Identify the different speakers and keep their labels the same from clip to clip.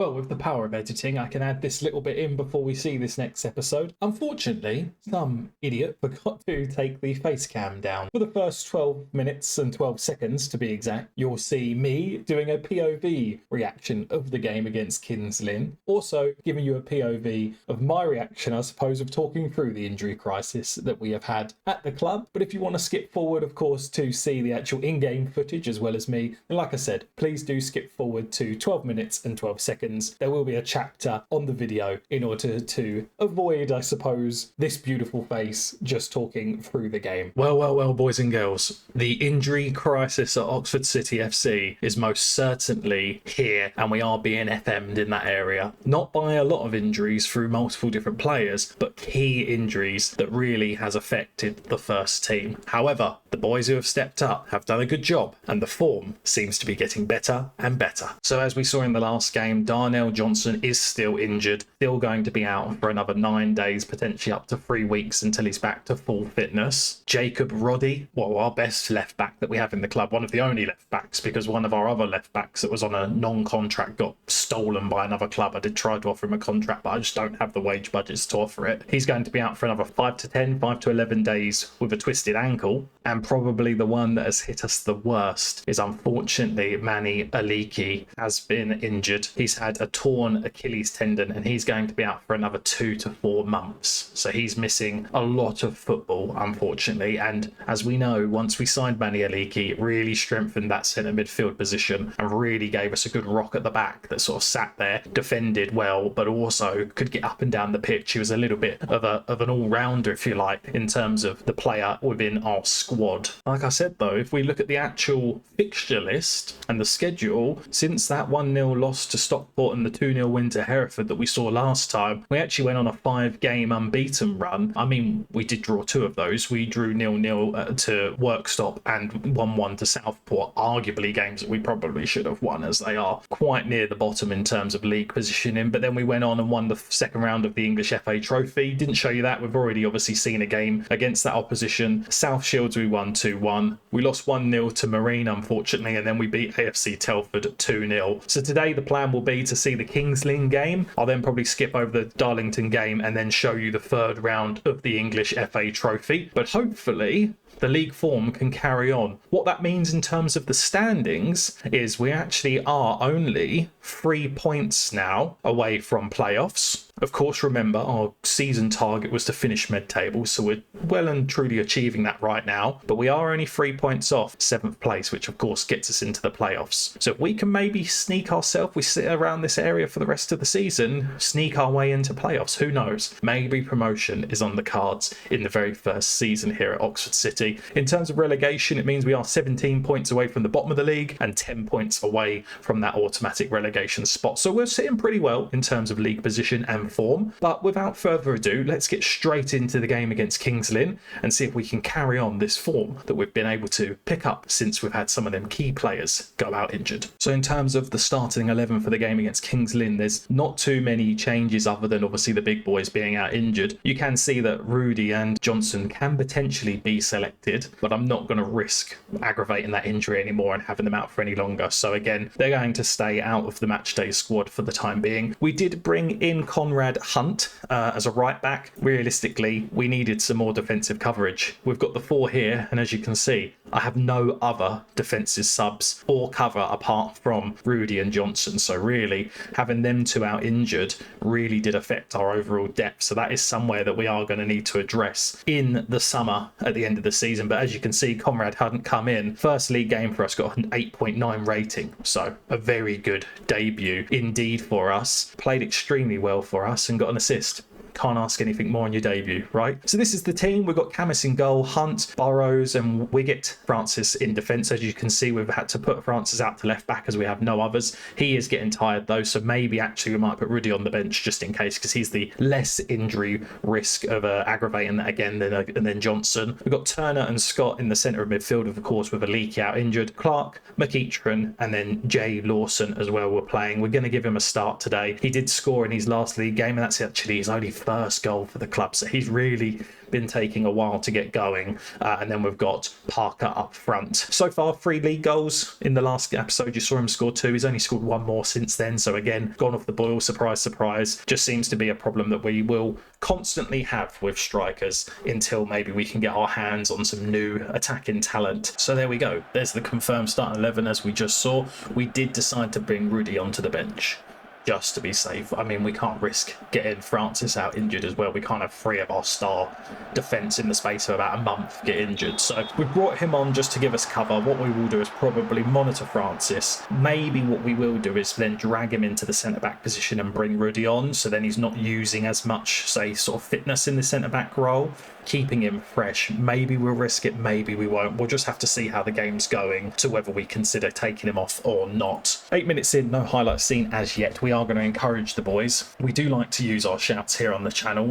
Speaker 1: Well, with the power of editing, I can add this little bit in before we see this next episode. Unfortunately, some idiot forgot to take the face cam down. For the first 12 minutes and 12 seconds, to be exact, you'll see me doing a POV reaction of the game against Lynn. Also, giving you a POV of my reaction, I suppose, of talking through the injury crisis that we have had at the club. But if you want to skip forward, of course, to see the actual in-game footage as well as me, then like I said, please do skip forward to 12 minutes and 12 seconds. There will be a chapter on the video in order to avoid, I suppose, this beautiful face just talking through the game. Well, boys and girls, the injury crisis at Oxford City FC is most certainly here, and we are being FM'd in that area. Not by a lot of injuries through multiple different players, but key injuries that really has affected the first team. However, the boys who have stepped up have done a good job, and the form seems to be getting better and better. So as we saw in the last game, Darnell Johnson is still injured, still going to be out for another 9 days, potentially up to 3 weeks until he's back to full fitness. Jacob Roddy, well, our best left back that we have in the club, one of the only left backs, because one of our other left backs that was on a non-contract got stolen by another club. I did try to offer him a contract, but I just don't have the wage budgets to offer it. He's going to be out for another 5 to 11 days with a twisted ankle, and probably the one that has hit us the worst is unfortunately Manny Aliki has been injured. He's had a torn Achilles tendon and he's going to be out for another 2 to 4 months. So he's missing a lot of football, unfortunately. And as we know, once we signed Manny Aliki, it really strengthened that centre midfield position and really gave us a good rock at the back that sort of sat there, defended well, but also could get up and down the pitch. He was a little bit of an all-rounder, if you like, in terms of the player within our squad. Like I said, though, if we look at the actual fixture list and the schedule, since that 1-0 loss to Stockport and the 2-0 win to Hereford that we saw last time, we actually went on a 5-game unbeaten run. I mean, we did draw 2 of those. We drew 0-0 to Workstop and 1-1 to Southport, arguably games that we probably should have won, as they are quite near the bottom in terms of league positioning. But then we went on and won the second round of the English FA Trophy. Didn't show you that. We've already obviously seen a game against that opposition. South Shields we won 2-1. We lost 1-0 to Marine, unfortunately, and then we beat AFC Telford 2-0. So today the plan will be to see the Kings Lynn game. I'll then probably skip over the Darlington game and then show you the third round of the English FA Trophy. But hopefully the league form can carry on. What that means in terms of the standings is we actually are only 3 points now away from playoffs. Of course, remember, our season target was to finish mid-table, so we're well and truly achieving that right now. But we are only 3 points off 7th place, which of course gets us into the playoffs. So if we can maybe sneak ourselves, we sit around this area for the rest of the season, sneak our way into playoffs, who knows? Maybe promotion is on the cards in the very first season here at Oxford City. In terms of relegation, it means we are 17 points away from the bottom of the league and 10 points away from that automatic relegation spot. So we're sitting pretty well in terms of league position and form. But without further ado, let's get straight into the game against Kings Lynn and see if we can carry on this form that we've been able to pick up since we've had some of them key players go out injured. So in terms of the starting 11 for the game against Kings Lynn, there's not too many changes other than obviously the big boys being out injured. You can see that Rudy and Johnson can potentially be selected, but I'm not going to risk aggravating that injury anymore and having them out for any longer. So again, they're going to stay out of the matchday squad for the time being. We did bring in Conrad Hunt as a right back. Realistically, we needed some more defensive coverage. We've got the 4 here, and as you can see, I have no other defensive subs or cover apart from Rudy and Johnson. So really, having them 2 out injured really did affect our overall depth. So that is somewhere that we are going to need to address in the summer at the end of the season. But as you can see, Conrad hadn't come in. First league game for us, got an 8.9 rating. So a very good debut indeed for us. Played extremely well for us and got an assist. Can't ask anything more on your debut, right? So this is the team. We've got Camus in goal, Hunt, Burrows and Wiggett, Francis in defence. As you can see, we've had to put Francis out to left back as we have no others. He is getting tired though, so maybe actually we might put Rudy on the bench just in case, because he's the less injury risk of aggravating that again than Johnson. We've got Turner and Scott in the centre of midfield, of course, with Aliki out injured. Clark, McEachran and then Jay Lawson as well were playing. We're going to give him a start today. He did score in his last league game, and that's actually his only first goal for the club. So he's really been taking a while to get going. And then we've got Parker up front. So far, 3 league goals. In the last episode, you saw him score 2. He's only scored 1 more since then. So again, gone off the boil. Surprise, surprise. Just seems to be a problem that we will constantly have with strikers until maybe we can get our hands on some new attacking talent. So there we go. There's the confirmed starting 11 as we just saw. We did decide to bring Rudy onto the bench just to be safe. I mean, we can't risk getting Francis out injured as well. We can't have 3 of our star defence in the space of about a month get injured. So we brought him on just to give us cover. What we will do is probably monitor Francis. Maybe what we will do is then drag him into the centre-back position and bring Rudy on, so then he's not using as much, say, sort of fitness in the centre-back role, keeping him fresh. Maybe we'll risk it, maybe we won't. We'll just have to see how the game's going to whether we consider taking him off or not. 8 minutes in, no highlights seen as yet. We are going to encourage the boys. We do like to use our shouts here on the channel.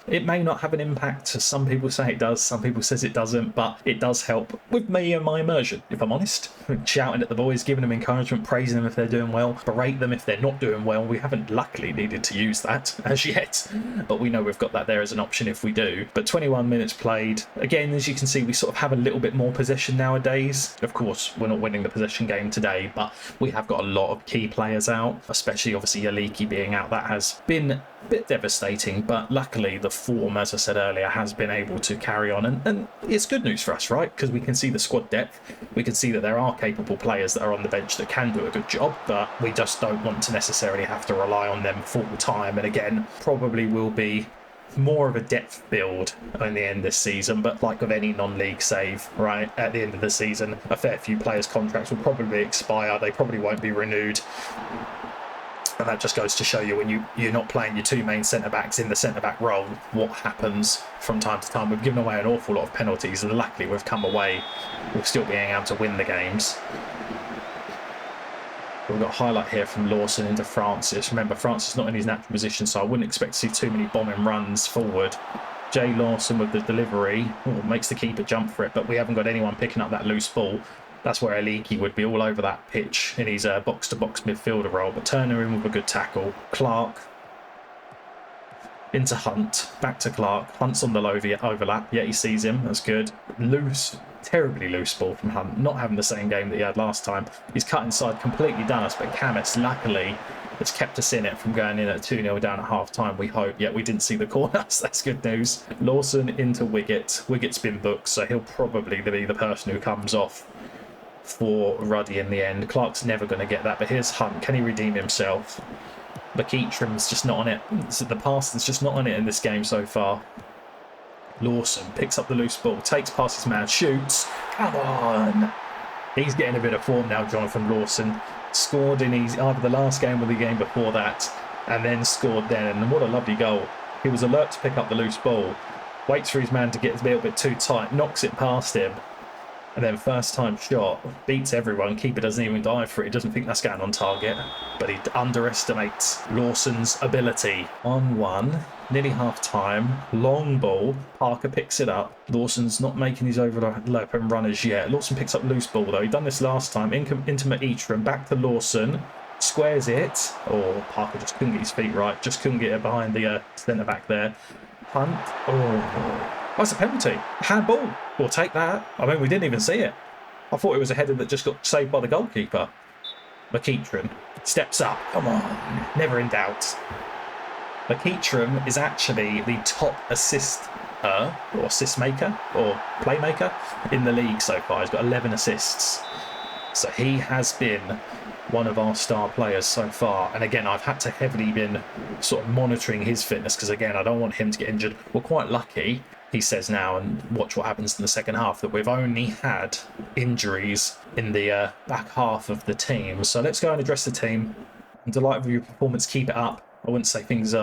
Speaker 1: It may not have an impact. Some people say it does, some people says it doesn't, but it does help with me and my immersion, if I'm honest. Shouting at the boys, giving them encouragement, praising them if they're doing well, berate them if they're not doing well. We haven't luckily needed to use that as yet, but we know we've got that there as an option if we do. But 21 minutes played. Again, as you can see, we sort of have a little bit more possession nowadays. Of course, we're not winning the possession game today, but we have got a lot of key players out, especially obviously Aliki being out. That has been a bit devastating, but luckily the form, as I said earlier, has been able to carry on, and it's good news for us, right? Because we can see the squad depth. We can see that there are capable players that are on the bench that can do a good job, but we just don't want to necessarily have to rely on them full time. And again, probably will be more of a depth build in the end this season, but like with any non-league save, right, at the end of the season, a fair few players' contracts will probably expire. They probably won't be renewed. And that just goes to show you, when you're not playing your 2 main centre-backs in the centre-back role, what happens from time to time. We've given away an awful lot of penalties, and luckily we've come away with still being able to win the games. We've got a highlight here from Lawson into Francis. Remember, Francis is not in his natural position, so I wouldn't expect to see too many bombing runs forward. Jay Lawson with the delivery makes the keeper jump for it, but we haven't got anyone picking up that loose ball. That's where Aliki would be all over that pitch in his box-to-box midfielder role. But Turner in with a good tackle. Clark into Hunt. Back to Clark. Hunt's on the overlap. Yeah, he sees him. That's good. Loose. Terribly loose ball from Hunt. Not having the same game that he had last time. He's cut inside. Completely done us. But Camis, luckily, has kept us in it from going in at 2-0 down at half-time, we hope. Yet we didn't see the corner, so that's good news. Lawson into Wiggett. Wiggett's been booked, so he'll probably be the person who comes off for Ruddy in the end. Clark's never going to get that, but here's Hunt. Can he redeem himself? McEachram's just not on it. The pass is just not on it in this game so far. Lawson picks up the loose ball, takes past his man, shoots. Come on! He's getting a bit of form now, Jonathan Lawson. Scored in either the last game or the game before that, and then scored then. And what a lovely goal. He was alert to pick up the loose ball, waits for his man to get a little bit too tight, knocks it past him. And then first time shot, beats everyone. Keeper doesn't even dive for it. He doesn't think that's going on target. But he underestimates Lawson's ability. 1-1, nearly half time. Long ball. Parker picks it up. Lawson's not making his overlap and runners yet. Lawson picks up loose ball though. He'd done this last time. Into Meitram. Back to Lawson. Squares it. Oh, Parker just couldn't get his feet right. Just couldn't get it behind the centre back there. Hunt. Oh. That's a penalty. Handball. We'll take that. I mean, we didn't even see it. I thought it was a header that just got saved by the goalkeeper. McEachram steps up. Come on. Never in doubt. McEachram is actually the top assist maker or playmaker in the league so far. He's got 11 assists. So he has been one of our star players so far. And again, I've had to heavily been sort of monitoring his fitness because, again, I don't want him to get injured. We're quite lucky, he says now, and watch what happens in the second half, that we've only had injuries in the back half of the team. So let's go and address the team. I'm delighted with your performance. Keep it up. I wouldn't say things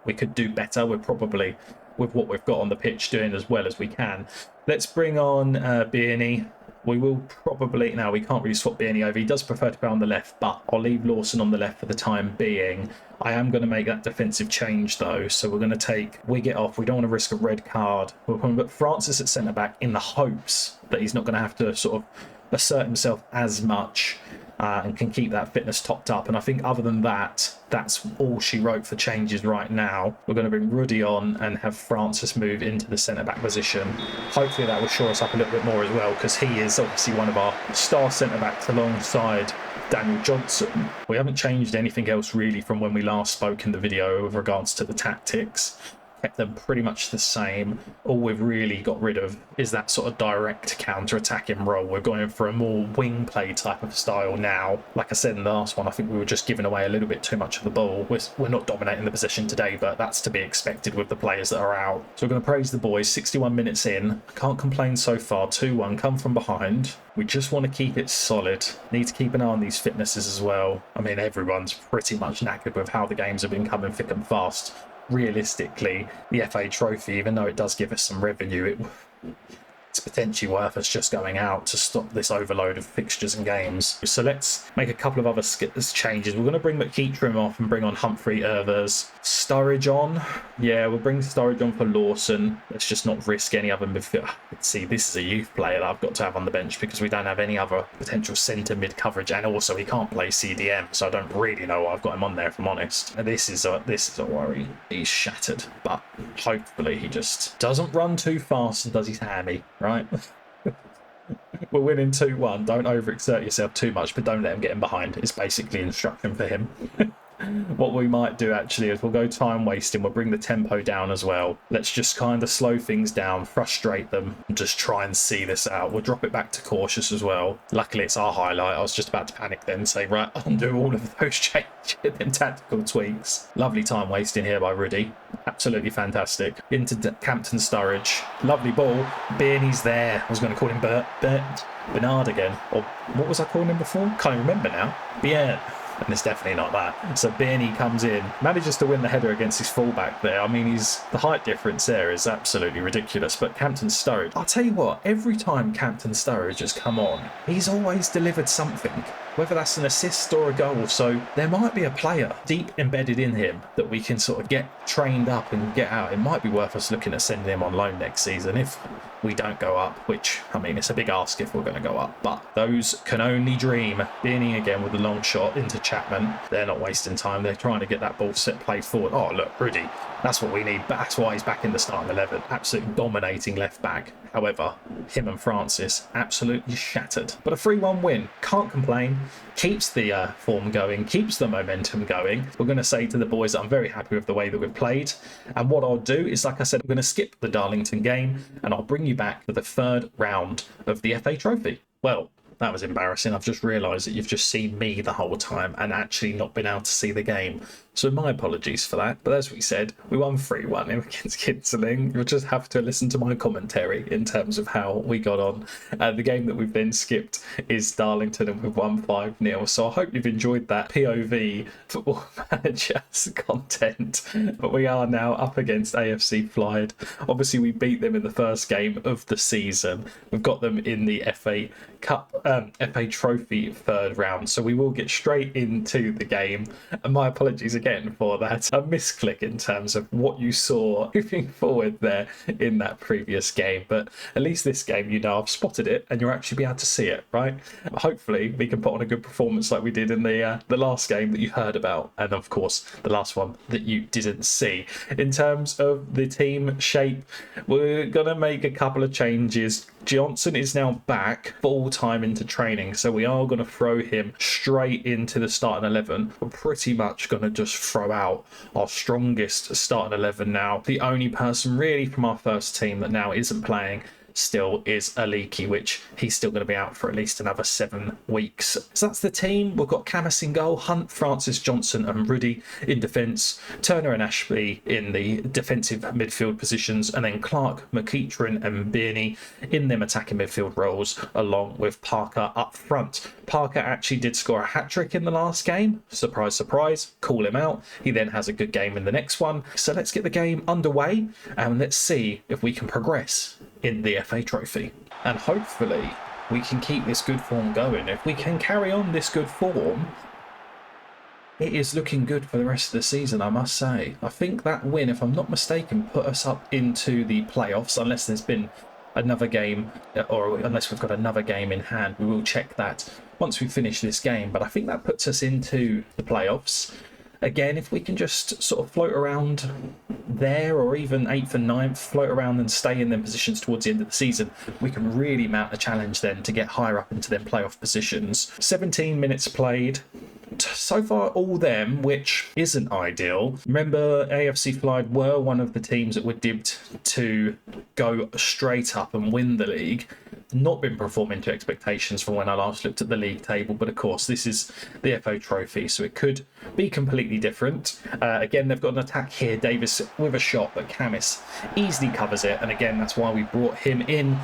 Speaker 1: we could do better. We're probably, with what we've got on the pitch, doing as well as we can. Let's bring on Bierney. We will probably... Now, we can't really swap Bierney over. He does prefer to play on the left, but I'll leave Lawson on the left for the time being. I am going to make that defensive change, though. So we're going to take Wiggett off. We don't want to risk a red card. We're going to put Francis at centre-back in the hopes that he's not going to have to sort of assert himself as much. and can keep that fitness topped up. And I think other than that, that's all she wrote for changes right now. We're going to bring Rudy on and have Francis move into the centre-back position. Hopefully that will shore us up a little bit more as well, because he is obviously one of our star centre-backs alongside Daniel Johnson. We haven't changed anything else really from when we last spoke in the video with regards to the tactics. Kept them pretty much the same. All we've really got rid of is that sort of direct counter-attacking role. We're going for a more wing play type of style now. Like I said in the last one, I think we were just giving away a little bit too much of the ball. We're not dominating the possession today, but that's to be expected with the players that are out. So we're going to praise the boys. 61 minutes in. Can't complain so far. 2-1, come from behind. We just want to keep it solid. Need to keep an eye on these fitnesses as well. I mean, everyone's pretty much knackered with how the games have been coming thick and fast. Realistically, the FA Trophy, even though it does give us some revenue, it's potentially worth us just going out to stop this overload of fixtures and games. So let's make a couple of other changes. We're going to bring McKeitrim off and bring on Humphrey Ervers. Sturridge on. Yeah, we'll bring Sturridge on for Lawson. Let's just not risk any other midfield. Let's see, this is a youth player that I've got to have on the bench because we don't have any other potential centre mid coverage, and also he can't play CDM, so I don't really know why I've got him on there, if I'm honest. And this is a worry. He's shattered, but hopefully he just doesn't run too fast and does his hammy. Right? We're winning 2-1. Don't overexert yourself too much, but don't let him get in behind. It's basically instruction for him. What we might do actually is we'll go time wasting. We'll bring the tempo down as well. Let's just kind of slow things down, frustrate them, and just try and see this out. We'll drop it back to cautious as well. Luckily, it's our highlight. I was just about to panic then and say, right, undo all of those changes and tactical tweaks. Lovely time wasting here by Rudy. Absolutely fantastic. Into Campton Sturridge. Lovely ball. Birney's there. I was going to call him Bernard again. Or what was I calling him before? Can't even remember now. Bien. And it's definitely not that. So Birney comes in, manages to win the header against his fullback there. I mean, the height difference there is absolutely ridiculous. But Campton Sturridge, I'll tell you what, every time Campton Sturridge has come on, he's always delivered something, whether that's an assist or a goal. So there might be a player deep embedded in him that we can sort of get trained up and get out. It might be worth us looking at sending him on loan next season if we don't go up, which, I mean, it's a big ask if we're going to go up, but those can only dream. Birney again with the long shot into Chapman. They're not wasting time. They're trying to get that ball set play forward. Oh, look, Rudy. That's what we need. That's why he's back in the starting 11. Absolutely dominating left back. However, him and Francis absolutely shattered. But a 3-1 win. Can't complain. Keeps the form going. Keeps the momentum going. We're going to say to the boys that I'm very happy with the way that we've played. And what I'll do is, like I said, I'm going to skip the Darlington game and I'll bring you back for the third round of the FA Trophy. Well, that was embarrassing. I've just realised that you've just seen me the whole time and actually not been able to see the game. So my apologies for that. But as we said, we won 3-1 against Kinseling. You'll just have to listen to my commentary in terms of how we got on. The game that we've then skipped is Darlington and we've won 5-0. So I hope you've enjoyed that POV Football Manager's content. But we are now up against AFC FYLDE. Obviously, we beat them in the first game of the season. We've got them in the FA Cup, FA Trophy third round. So we will get straight into the game. And my apologies again for that. A misclick in terms of what you saw moving forward there in that previous game. But at least this game, you know, I've spotted it and you'll actually be able to see it, right? Hopefully we can put on a good performance like we did in the last game that you heard about. And of course, the last one that you didn't see. In terms of the team shape, we're going to make a couple of changes. Johnson is now back full time into training, so we are going to throw him straight into the starting 11. We're pretty much going to just throw out our strongest starting 11 now. The only person really from our first team that now isn't playing still is Aliki, which he's still going to be out for at least another 7 weeks. So that's the team. We've got Camus in goal, Hunt, Francis, Johnson and Rudy in defence, Turner and Ashby in the defensive midfield positions, and then Clark, McEachran and Birney in them attacking midfield roles, along with Parker up front. Parker actually did score a hat-trick in the last game. Surprise, surprise. Call him out. He then has a good game in the next one. So let's get the game underway and let's see if we can progress in the FA Trophy. And hopefully we can keep this good form going. If we can carry on this good form, it is looking good for the rest of the season, I must say. I think that win, if I'm not mistaken, put us up into the playoffs, unless there's been another game, or unless we've got another game in hand. We will check that once we finish this game. But I think that puts us into the playoffs. Again, if we can just sort of float around there, or even 8th and 9th, float around and stay in them positions towards the end of the season, we can really mount a challenge then to get higher up into them playoff positions. 17 minutes played. So far, all them, which isn't ideal. Remember, AFC FYLDE were one of the teams that were dibbed to go straight up and win the league. Not been performing to expectations from when I last looked at the league table, but of course this is the FO Trophy, so it could be completely different. Again, they've got an attack here, Davis with a shot, but Camis easily covers it, and again that's why we brought him in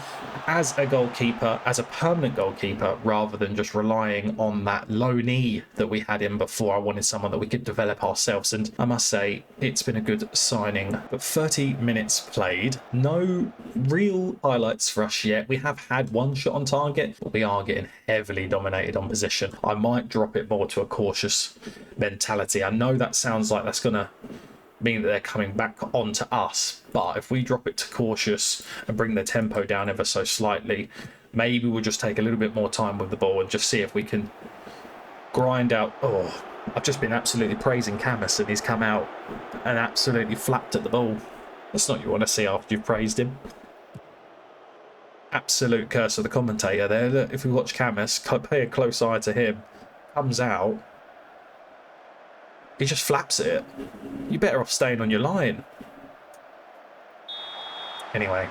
Speaker 1: as a goalkeeper, as a permanent goalkeeper, rather than just relying on that low knee that we had in before. I wanted someone that we could develop ourselves, and I must say it's been a good signing. But 30 minutes played, no real highlights for us yet. We have had one shot on target, but we are getting heavily dominated on possession. I might drop it more to a cautious mentality. I know that sounds like that's gonna mean that they're coming back onto us, but if we drop it to cautious and bring the tempo down ever so slightly, maybe we'll just take a little bit more time with the ball and just see if we can grind out. Oh, I've just been absolutely praising Camis, and he's come out and absolutely flapped at the ball. That's not what you want to see after you've praised him. Absolute curse of the commentator there. Look, if we watch Camis, pay a close eye to him, comes out, he just flaps it. You're better off staying on your line. Anyway,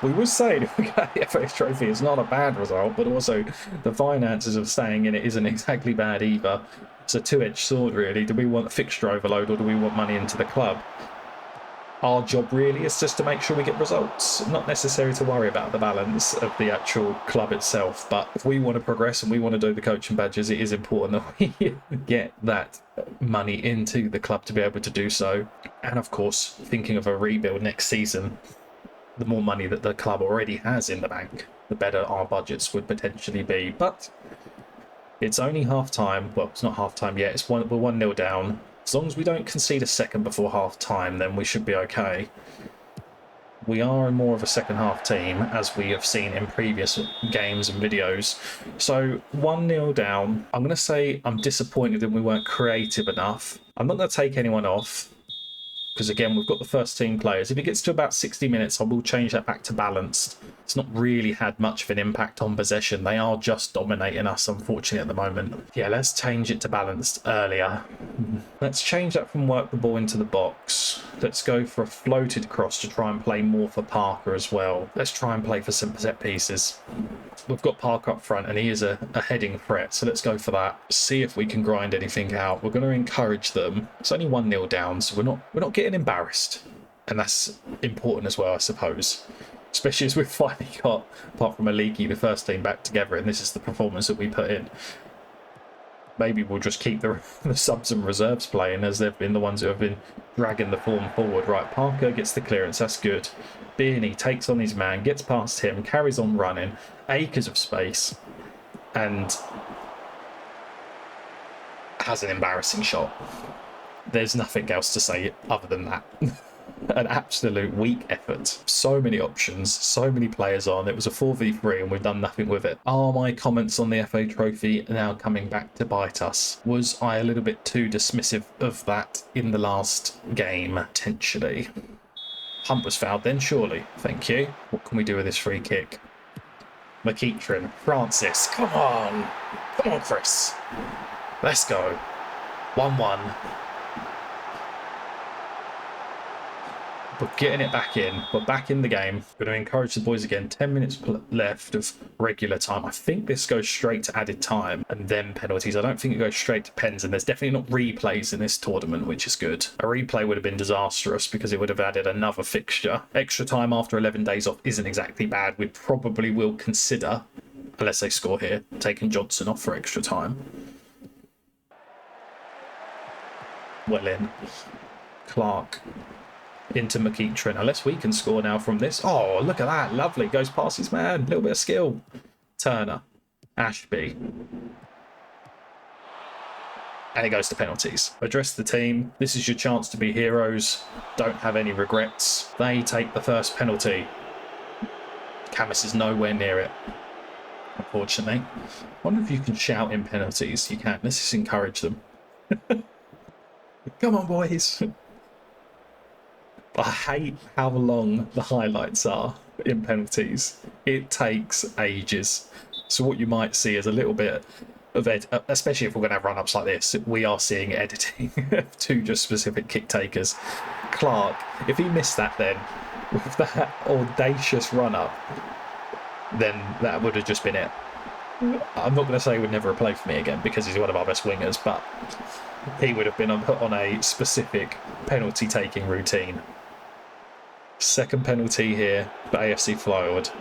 Speaker 1: we were saying if we get the FA Trophy, it's not a bad result, but also the finances of staying in it isn't exactly bad either. It's a two-edged sword, really. Do we want fixture overload, or do we want money into the club? Our job really is just to make sure we get results, not necessary to worry about the balance of the actual club itself. But if we want to progress and we want to do the coaching badges, it is important that we get that money into the club to be able to do so. And of course, thinking of a rebuild next season, the more money that the club already has in the bank, the better our budgets would potentially be. But it's only half time. Well, it's not half time yet. We're 1-0 down. As long as we don't concede a second before half time, then we should be okay. We are more of a second half team, as we have seen in previous games and videos. So 1-0 down. I'm going to say I'm disappointed that we weren't creative enough. I'm not going to take anyone off, because again, we've got the first team players. If it gets to about 60 minutes, I will change that back to balanced. It's not really had much of an impact on possession. They are just dominating us, unfortunately, at the moment. Yeah, let's change it to balanced earlier. Let's change that from work the ball into the box. Let's go for a floated cross to try and play more for Parker as well. Let's try and play for some set pieces. We've got Parker up front, and he is a heading threat, so let's go for that. See if we can grind anything out. We're going to encourage them. It's only 1-0 down, so we're not getting embarrassed, and that's important as well, I suppose. Especially as we've finally got, apart from a leaky, the first team back together, and this is the performance that we put in. Maybe we'll just keep the subs and reserves playing, as they've been the ones who have been dragging the form forward. Right, Parker gets the clearance, that's good. Beanie takes on his man, gets past him, carries on running, acres of space, and has an embarrassing shot. There's nothing else to say other than that. An absolute weak effort. So many options, so many players on. It was a 4v3 and we've done nothing with it. Are my comments on the FA Trophy now coming back to bite us? Was I a little bit too dismissive of that in the last game, potentially? Hunt was fouled then, surely. Thank you. What can we do with this free kick? McEachran, Francis, come on. Come on, Chris. Let's go. 1-1. We're getting it back in. We're back in the game. We're going to encourage the boys again. 10 minutes left of regular time. I think this goes straight to added time and then penalties. I don't think it goes straight to pens, and there's definitely not replays in this tournament, which is good. A replay would have been disastrous because it would have added another fixture. Extra time after 11 days off isn't exactly bad. We probably will consider, unless they score here, taking Johnson off for extra time. Well in. Clark. Into McEachran, unless we can score now from this. Oh, look at that. Lovely. Goes past his man. A little bit of skill. Turner. Ashby. And it goes to penalties. Address the team. This is your chance to be heroes. Don't have any regrets. They take the first penalty. Camis is nowhere near it. unfortunately. I wonder if you can shout in penalties. You can. Let's just encourage them. Come on, boys. I hate how long the highlights are in penalties. It takes ages. So what you might see is a little bit of especially if we're going to have run-ups like this, we are seeing editing of two just specific kick takers. Clark, if he missed that then, with that audacious run-up, then that would have just been it. I'm not going to say he would never play for me again because he's one of our best wingers, but he would have been put on a specific penalty-taking routine. Second penalty here for AFC FYLDE.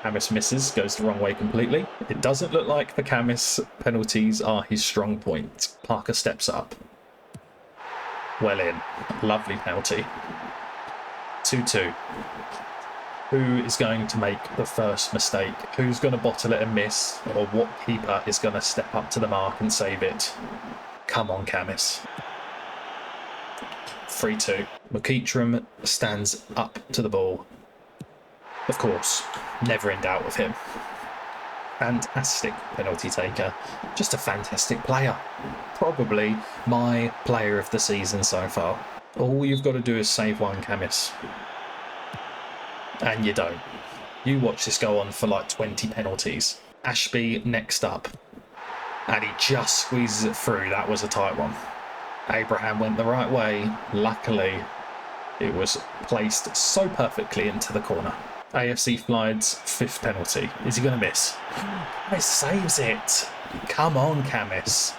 Speaker 1: Camis misses, goes the wrong way completely. It doesn't look like the Camis penalties are his strong point. Parker steps up. Well in. Lovely penalty. 2-2. Who is going to make the first mistake? Who's going to bottle it and miss? Or what keeper is going to step up to the mark and save it? Come on, Camis. 3-2. McEachram stands up to the ball. Of course, never in doubt with him. Fantastic penalty taker. Just a fantastic player. Probably my player of the season so far. All you've got to do is save one, Camis. And you don't. You watch this go on for like 20 penalties. Ashby next up. And he just squeezes it through. That was a tight one. Abraham went the right way. Luckily, it was placed so perfectly into the corner. AFC FYLDE's fifth penalty. Is he going to miss? He saves it. Come on, Camis.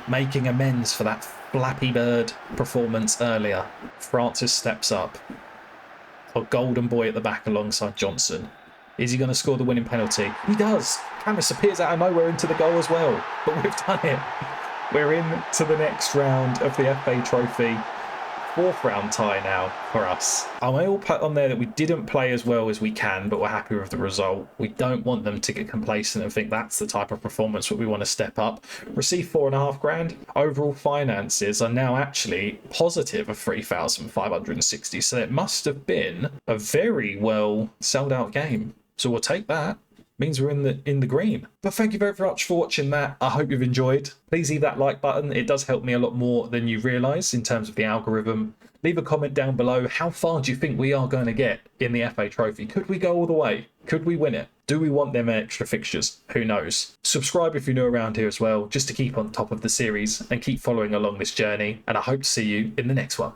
Speaker 1: Making amends for that Flappy Bird performance earlier. Francis steps up. A golden boy at the back alongside Johnson. Is he going to score the winning penalty? He does. Camis appears out of nowhere into the goal as well. But we've done it. We're into the next round of the FA Trophy. Fourth round tie now for us. I may all put on there that we didn't play as well as we can, but we're happy with the result. We don't want them to get complacent and think that's the type of performance that we want to step up. Receive $4,500. Overall finances are now actually positive of 3,560. So it must have been a very well sold out game. So we'll take that. Means we're in the green. But thank you very much for watching that. I hope you've enjoyed. Please leave that like button. It does help me a lot more than you realise in terms of the algorithm. Leave a comment down below. How far do you think we are going to get in the FA Trophy? Could we go all the way? Could we win it? Do we want them extra fixtures? Who knows? Subscribe if you're new around here as well, just to keep on top of the series and keep following along this journey. And I hope to see you in the next one.